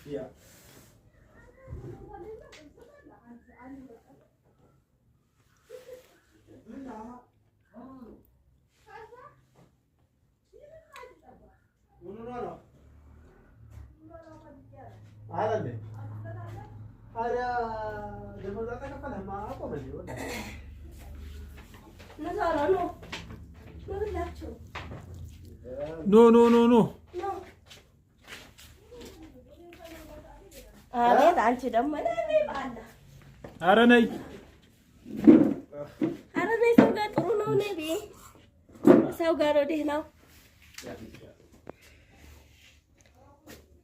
Yeah. No. አቤት አንቺ ደግሞ ነይ ባላ ኧረ ነይ ሰው ጋር ጥሩ ነው ነይ ሰው ጋር ወዲህ ነው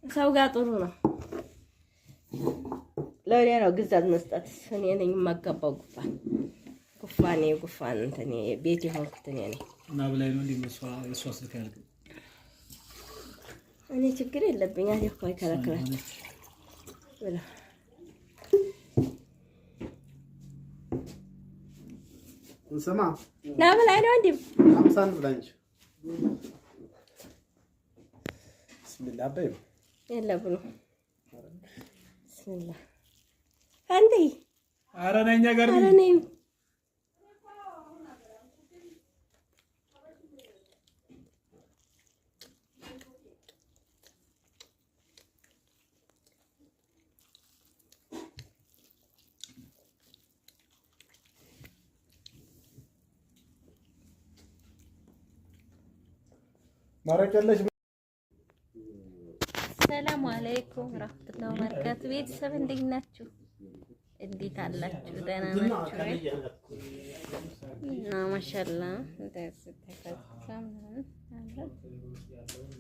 ሰው ጋር ጥሩ ነው ለኔ ነው ግዛት መስጠት እኔ ነኝ የማጋባው ጉፋን እንተኔ ቤት ይሆንኩት እኔ ነኝ እና በላይ ነው እንዲመስዋ እሷ ስልክ ያልኩ እኔ ችግር የለብኝ አይደል እኮ አይከለክላል ወላ እንሰማ ና በላይ ነው እንዴ 50 ብላንች ብስሚላህ በይ የለብኑ ብስሚላህ አንዴ ኧረ ነኝ ጋር ኧረ ነኝ ማረቀለሽ ሰላም አለይኩም ወራህመቱላሂ ወበረካቱ ቤተሰብ እንዴት ናችሁ እንዴት አላችሁ ደህና ናችሁ እና ማሻአላ እንደዚህ ተከታተም አለ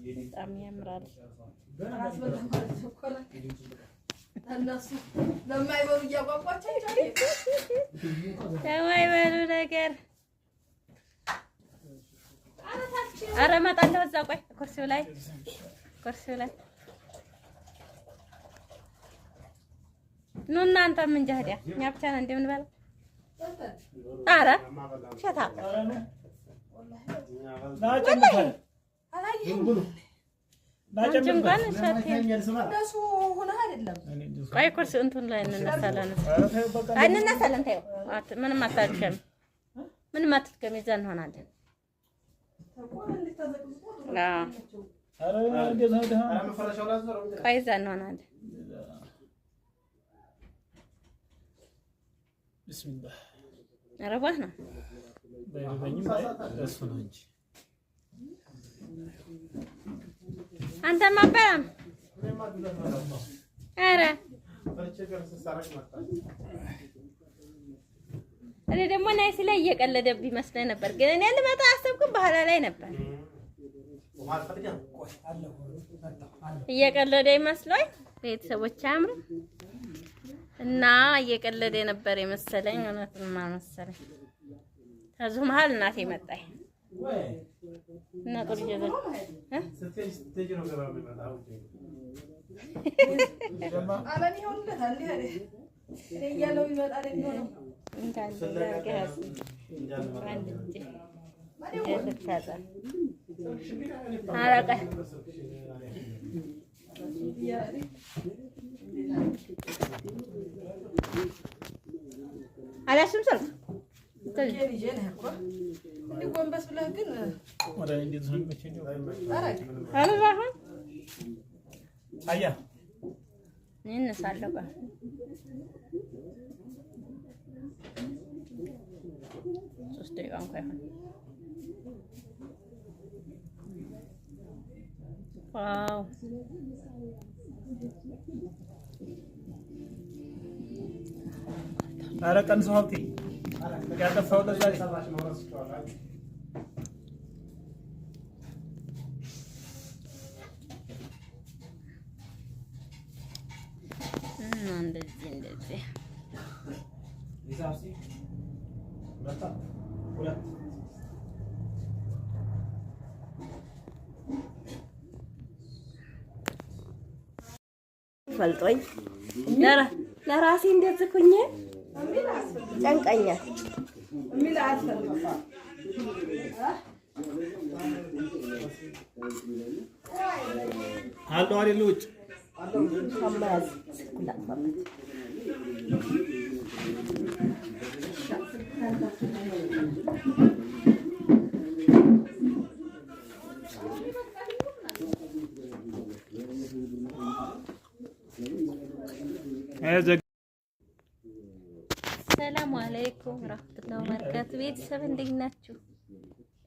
በጣም ያምራል እነሱ ለማይበሉ እያቋቋቸው ለማይበሉ ነገር ኧረ እመጣለሁ እዛ ቆይ ኩርሲው ላይ ኑ እናንተ ምን ጃህዲያ እኛ ብቻ ነን እንደምንበላ ኧረ ሸታ ቆይ ኩርሲ እንትን ላይ እንነሳለን ተይው ምንም አታድከም ምንም አትድከም ይዘን እንሆናለን ቆይ እዛ እንሆናለን ቢስሚላህ አረባህ ነው በይበኝም እሱ ነው እንጂ አንተ ማበላም ኧረ እኔ ደግሞ ናይስ ላይ እየቀለደብኝ መስሎኝ ነበር ግን እኔ ልመጣ አሰብኩኝ በኋላ ላይ ነበር እየቀለደ መስሎኝ ቤተሰቦች አምሩ እና እየቀለደ ነበር የመሰለኝ እውነቱን ማመሰለኝ ከዙ መሃል እናቴ መጣኝ እና ጥሩ ጀዘል ስትሄጂ ነው ገባ የሚመጣው አላን ይሆንልታል ይሄ ያለው ይመጣል የሚሆነው እንታን ዳርጋስ አንድ እየተካታ አራቀ አላሽም ሰልፍ ልጄ ነህ እኮ እንዲህ ጎንበስ ብለህ ግን ወደ እንዴት ነው የሚመቸኝ አረጋህ አያ እንነሳለሁ ሶስት ደቂቃ እንኳን ዋው ኧረ ቀንሱ ሀብቴ ያጠፋው ለዛ ሰራሽ ነው ረስቷል እንደዚህ ሊሳሲ ሁለት ፈልጦኝ ለራሴ እንደዚህ ኩኝ ጨንቀኛል። አለው አይደል ውጭ አማዝ ስኩላማበት ሰላም አለይኩም ወራህመቱላሂ ወበረካቱ። ቤተሰብ እንዴት ናችሁ?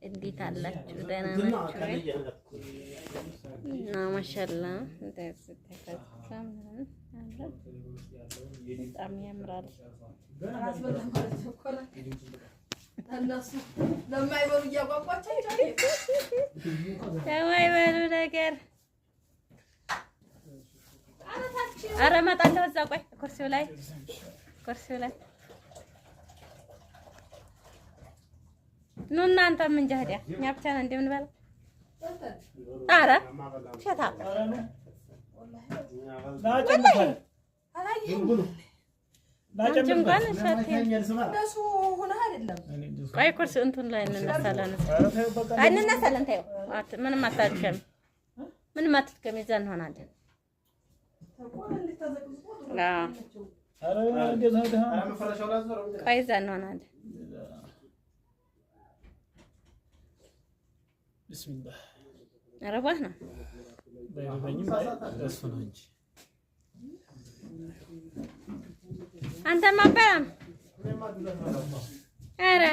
እንዴት አላችሁ? ደህና ናችሁ ወይ? ማሻአላ እንደዚህ ተፈጸመ አለ። በጣም ያምራል። እነሱ ለማይበሉ እያጓጓቸው ለማይበሉ ነገር ኧረ እመጣለሁ። እዛ ቆይ ኩርሲው ላይ ኑ እናንተ ምን ጃህዲያ እኛ ብቻ ነን እንደምንበላ። ኧረ ሸታ ቆይ ኩርሲ እንትን ላይ እንነሳለን። ተይው ምንም አታድከሚ፣ ምንም አትድከሚ። እዛ እንሆናለን። ቆይ እዛ እንሆናለን። ቢስሚላህ ረባህ ነው ባይበኝም እሱ ነው እንጂ አንተማ አባም ኧረ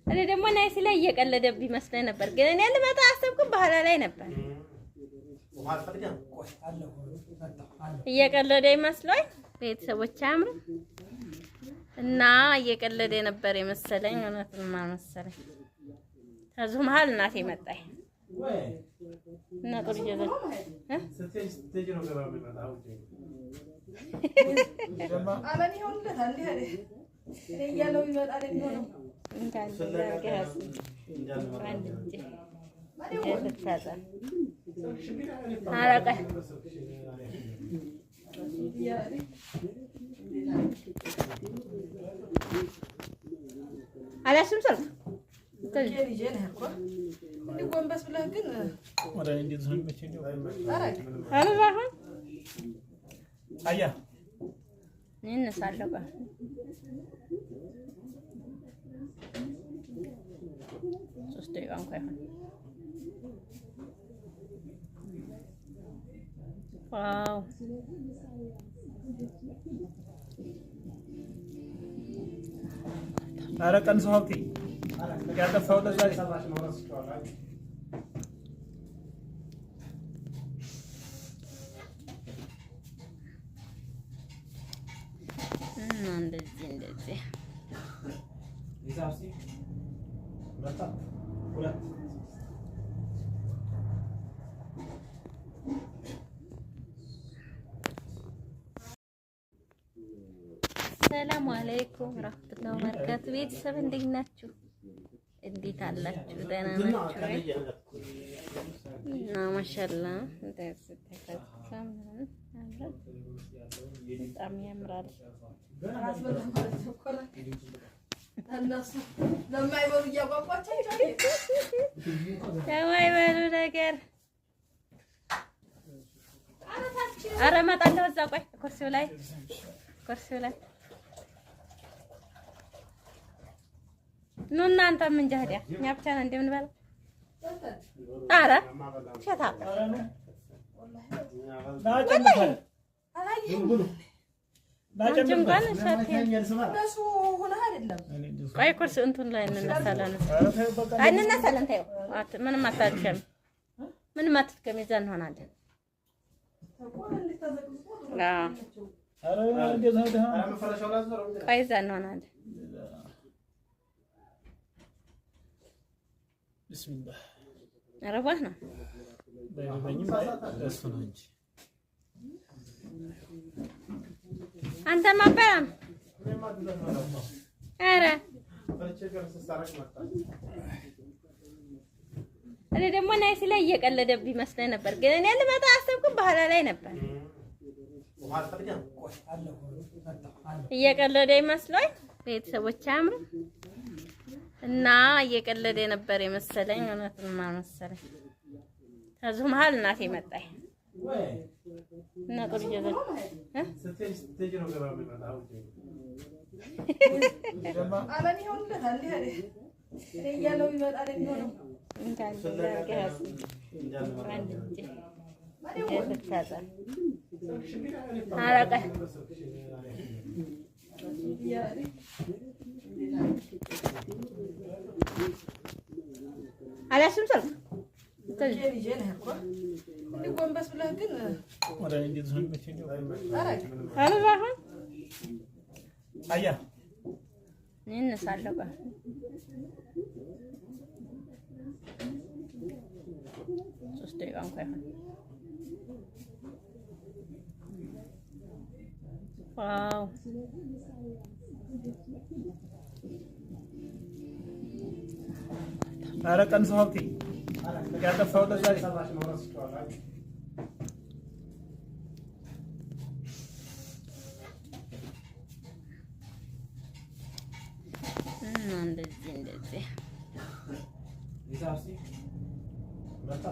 እኔ ደግሞ ናይስ ላይ እየቀለደብኝ መስሎኝ ነበር፣ ግን እኔ ልመጣ አሰብኩት በኋላ ላይ ነበር እየቀለደ መስሎኝ። ቤተሰቦች አምሩ እና እየቀለደ ነበር የመሰለኝ፣ እውነትም አልመሰለኝ። ከዚሁ መሀል እናቴ መጣኝ እና ጥሩ ጀዘ አለን ይሆንለታል ያለው ይመጣል የሚሆነው አላስም ሰልፍ ጎንበስ ብለህ ግን ወደ እንዴት ነው የሚችለው? አያ እነሳለሁ ጋር ሶስት ደቂቃ እንኳን ይሆን። ዋው ኧረ ቀንሰው ሀብቴ ያጠፋው ለዛ እንደዚህ ሰላም አለይኩም ወራህመቱላሂ ወበረካቱ። ቤተሰብ እንዴት ናችሁ? እንዴት አላችሁ? ደህና ናችሁ ወይ? ማሻአላ እንደዚህ ተፈጸመ አለ። በጣም ያምራል። እነሱ ለማይበሉ እያጓጓቸው ለማይበሉ ነገር ኧረ እመጣለሁ። እዛ ቆይ ኩርሲው ላይ ኑ እናንተ ምን ጃህዲያ እኛ ብቻ ነን እንደምንበላ። ኧረ ሸታ ቆይ ኩርሲ እንትን ላይ እንነሳለን። ተይው ምንም አታድከሚ፣ ምንም አትድከሚ። እዛ እንሆናለን። ቆይ እዛ እንሆናለን። ቢስሚላህ ረባህ ነው ባይበኝም እሱ ነው እንጂ አንተማ አባም ኧረ እኔ ደግሞ ናይሲ ላይ እየቀለደብኝ መስሎኝ ነበር፣ ግን እኔ ልመጣ አሰብኩት በኋላ ላይ ነበር እየቀለደ መስሎኝ። ቤተሰቦች አምሩ እና እየቀለደ ነበር የመሰለኝ፣ እውነትማ መሰለኝ። ከዚሁ መሀል እናቴ መጣኝ እና ጦር ይዘት ስትሄጂ ነው ገባ የሚመጣው። አለም ይሆንለታል አይደል? እያለው ይመጣል የሚሆነው አላስም ሰልፍ ጎንበስ ብለህ ግን አያ እነሳለሁ። ሶስት ደቂቃ እንኳን አይሆንም። ዋው ኧረ ቀንሰው ሀብቴ ያጠፋው ለዛ ሰራሽ ነው ረስቷል። እንደዚህ ይሳሲ መጣ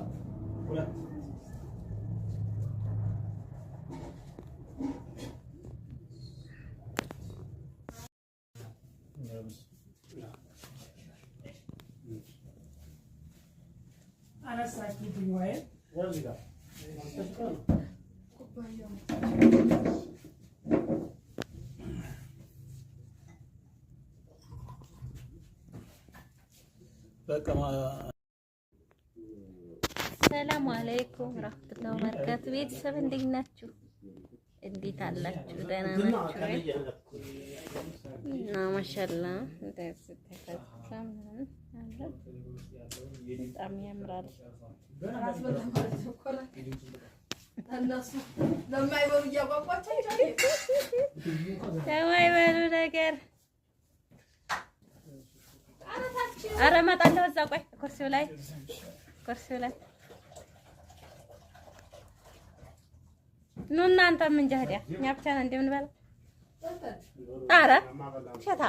ሁለት አነሳችሁብኝ ወይ ወልጋ ሰላም አለይኩም ወራህመቱላሂ ወበረካቱ። ቤተሰብ እንዴት ናችሁ? እንዴት አላችሁ? ደህና ናችሁ? እና ማሻአላ እንደዚህ ተፈጸመ አለ። በጣም ያምራል። እነሱ ለማይበሉ እያጓጓቸው ለማይበሉ ነገር ኧረ እመጣለሁ። እዛ ቆይ ኩርሲው ላይ ኑ እናንተ ምን ጃህዲያ እኛ ብቻ ነን እንደምንበላ። ኧረ ሸታ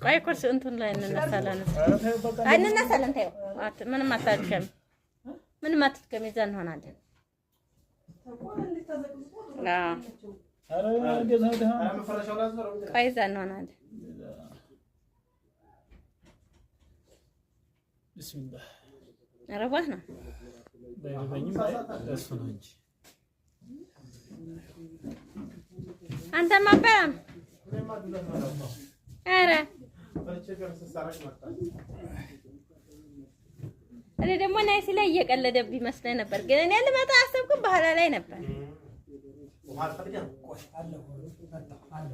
ቆይ ኩርሲው እንትን ላይ እንነሳለን። ተይው ምንም አታድከሚ፣ ምንም አትድከሚ። እዛ እንሆናለን። ቆይ እዛ እንሆናለን። ቢስሚላህ ረባህ ነው እሱ ነው እንጂ አንተ ማበላም ኧረ እኔ ደግሞ ናይሲ ላይ እየቀለደብኝ መስሎኝ ነበር፣ ግን እኔ ልመጣ አሰብኩት በኋላ ላይ ነበር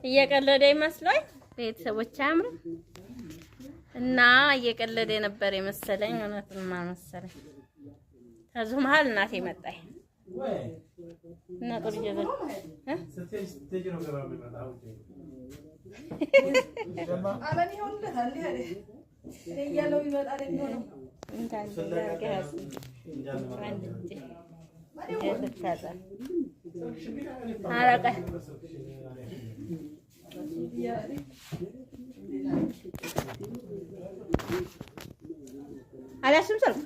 እየቀለደ መስሎኝ። ቤተሰቦች አምሩ እና እየቀለደ ነበር የመሰለኝ፣ እውነትማ መሰለኝ። ከዚሁ መሀል እናቴ መጣኝ እና ጦር ይዘት ስትሄጂ ነው ገባ የሚመጣው። አለም ይሆንለታል አይደል? እያለው ይመጣል የሚሆነው አላስም ሰልፍ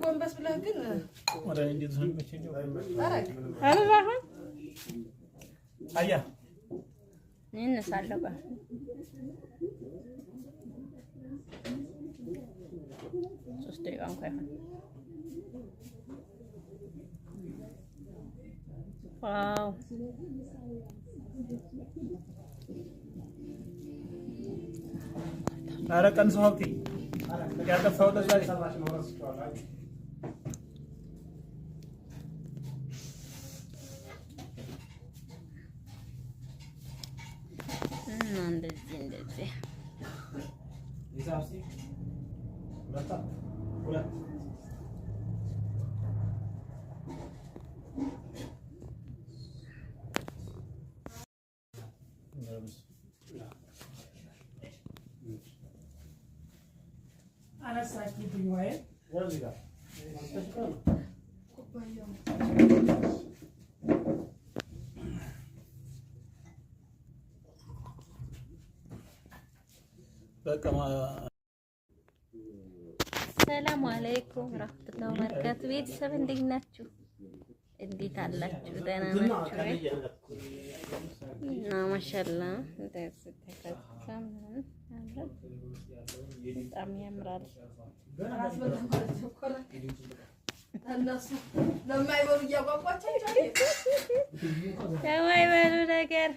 ጎንበስ ብለህ ግን አያ እነሳለሁ። ሶስት ደቂቃ እንኳን አይሆንም። ዋው ኧረ ቀንሰው ሀብቴ ያጠፋው ለዛ ሰራሽ ነው ረስቷል። እንደዚህ ይሳሲ መጣ ሁለት አነሳችብኝ ወይ ወዚህ ጋር ኩባያው በቃ ሰላም አለይኩም ረህመቱላሂ ወበረካቱ። ቤተሰብ እንዴት ናችሁ? እንዴት አላችሁ? ደህና ናችሁ ወይ? እና ማሻአላህ በጣም ያምራል። እነሱ ለማይበሉ እያጓጓቸው የማይበሉ ነገር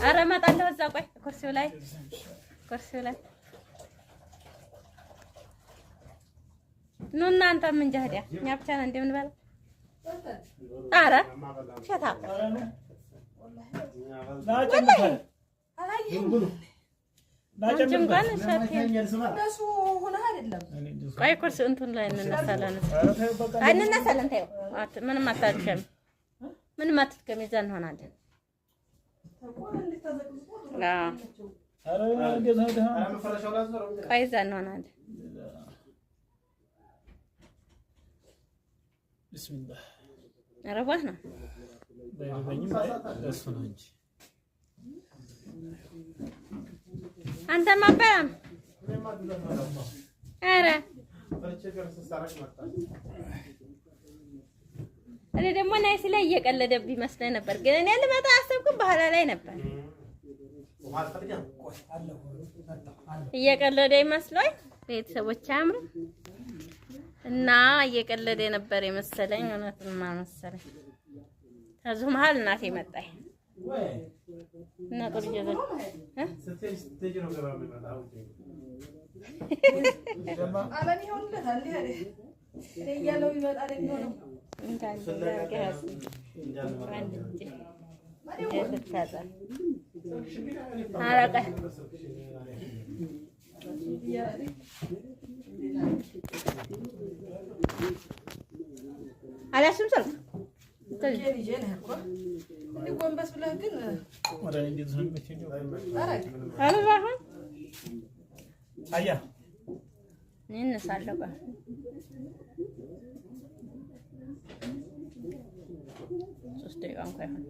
ኧረ እመጣለሁ። እዛ ቆይ ኩርሲው ላይ ኑ እናንተ ምን ጃህዲያ እኛ ብቻ ነን እንደምንበላው። ኧረ ሸታ አንቺ እንኳን ቆይ ኩርሲው እንትን ላይ እንነሳለን። ተይው ምንም አታድከሚ፣ ምንም አትድከሚ። እዛ እንሆናለን። ቆይ እዛ እንሆናለን። ቢስሚላህ ረባህ ነው እሱ ነው እንጂ አንተ ማባያም ኧረ እኔ ደግሞ ናይስ ላይ እየቀለደብኝ መስሎኝ ነበር፣ ግን እኔ ልመጣ አሰብኩት በኋላ ላይ ነበር እየቀለደ መስሎኝ። ቤተሰቦች አምሩ እና እየቀለደ ነበር የመሰለኝ፣ እውነትማ መሰለኝ። ከዚሁ መሀል እናቴ መጣኝ እና ጥሩ ጀዘል አላሽም ሰልፍ ጎንበስ ብለህ ግን አያ እነሳለሁ። ሶስት ደቂቃ እንኳን ይሆን።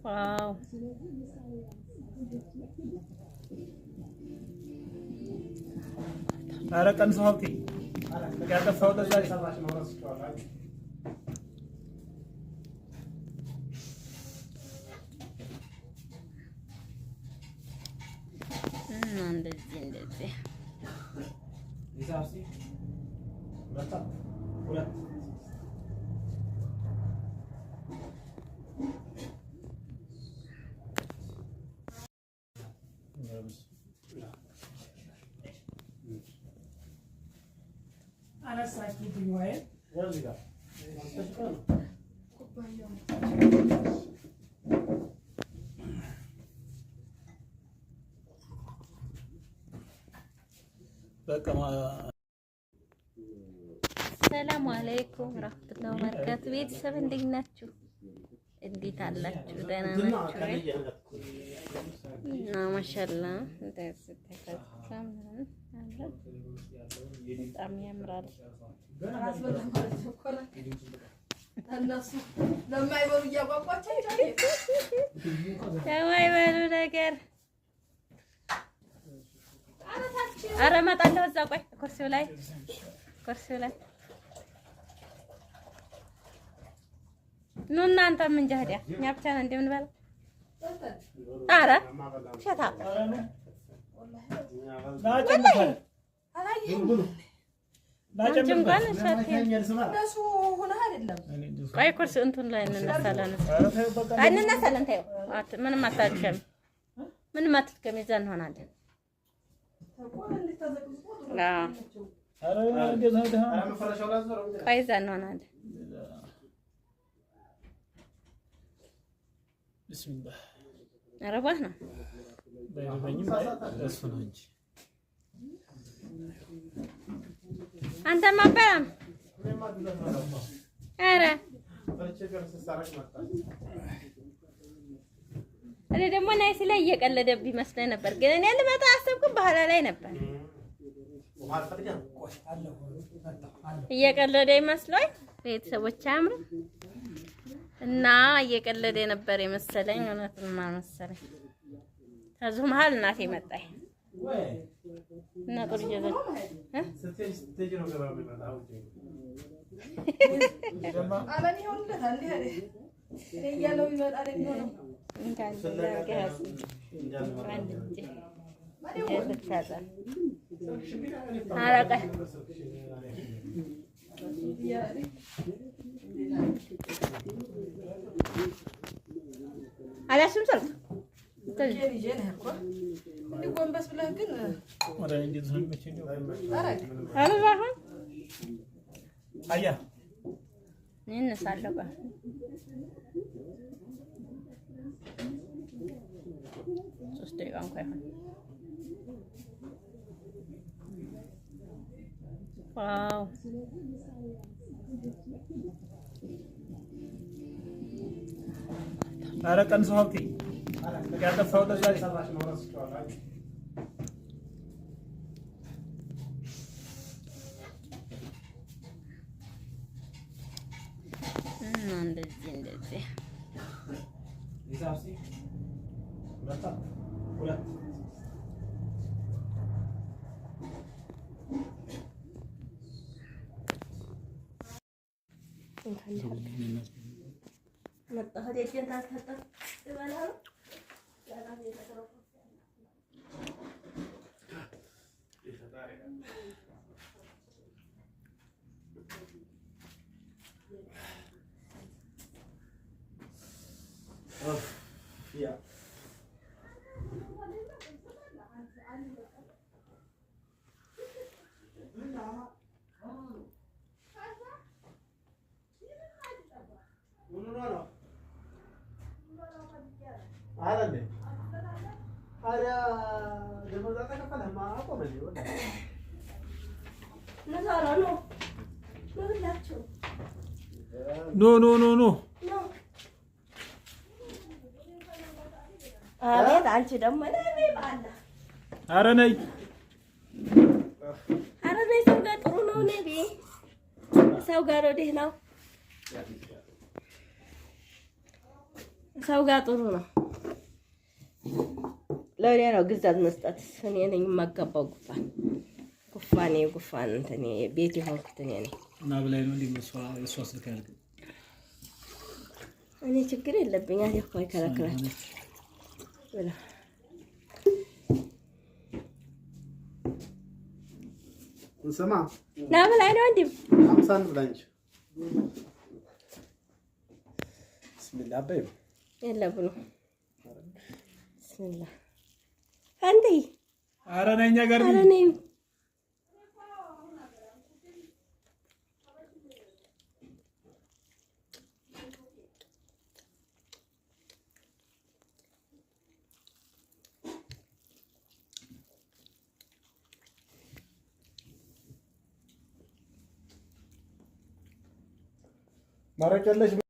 ዋው ኧረ ቀንስ ሀብቴ ያጠፋው ለዛ እንደዚህ አነሳችብኝ ወይ ወዚህ ጋር ኩባያው በቃ ሰላም አለይኩም ረህመቱላሂ ወበረካቱ። ቤተሰብ እንዴት ናችሁ? እንዴት አላችሁ? ደህና ናችሁ ወይ? እና ማሻአላህ በጣም ያምራል። እነሱ ለማይበሉ እያጓጓቸው የማይበሉ ነገር ኧረ እመጣለሁ። እዛ ቆይ ኩርሲው ላይ ኑ እናንተ ምን ጃህዲያ እኛ ብቻ ነን እንደምንበላው። ኧረ ሸታ አንቺ እንኳን ቆይ ኩርሲው እንትን ላይ እንነሳለን። ተይው ምንም አታድከሚ፣ ምንም አትድከሚ። እዛ እንሆናለን። ቆይ እዛ እንሆናለን። ቢስሚላህ ረባህ ነው እሱ ነው እንጂ አንተ ማባያም ኧረ እኔ ደግሞ ናይስ ላይ እየቀለደብኝ መስሎኝ ነበር፣ ግን እኔ ልመጣ አሰብኩት በኋላ ላይ ነበር እየቀለደ መስሎኝ። ቤተሰቦች አምሩ እና እየቀለደ ነበር የመሰለኝ፣ እውነትም መሰለኝ። ከዚሁ መሀል እናቴ መጣኝ እና ጥሩ ጀዘ ስትሄጂ ነው ገባ የሚመጣው። አለም ይሆንለታል እንዴ አይደል? እያለው ይመጣል የሚሆነው አላስም ሰልፍ ልጄ ነህ እኮ እንዲህ ጎንበስ ብለህ ግን ወደ እንዴት ነው የሚችለው? አረጋሁን አያ ይነሳለሁ ጋር ሶስት ደቂቃ እንኳን ይሆን። ዋው ኧረ ቀንሰው ሀብቴ ያጠፋው ተዛች ሰራሽ ነው ረስቼዋለሁ። እንደዚህ ሂሳብ መጣ ሁለት Yeah. ኖ ኖ ኖ ኖ አቤት አንቺ ደግሞ ነይ ባላ ኧረ ነይ ኧረ ነይ ሰው ጋር ጥሩ ነው ነይ ሰው ጋር ወዲህ ነው ሰው ጋር ጥሩ ነው ለኔ ነው ግዛት መስጠት እኔ ነኝ የማጋባው ጉፋን እንትን ቤት የሆንኩት እኔ ነኝ እና በላይ ነው እንዲመስዋ እሷ ስልክ ያልኩ እኔ ችግር የለብኝ አይደል ቆይ ከለከላት ወላ እንሰማ ና በላይ ነው እንዴ 50 ብላንች ብስሚላህ አባይ የለብኑ ብስሚላህ አንዴ ኧረ ነይ እኛ ጋር ኧረ ነይ ማረቀለሽ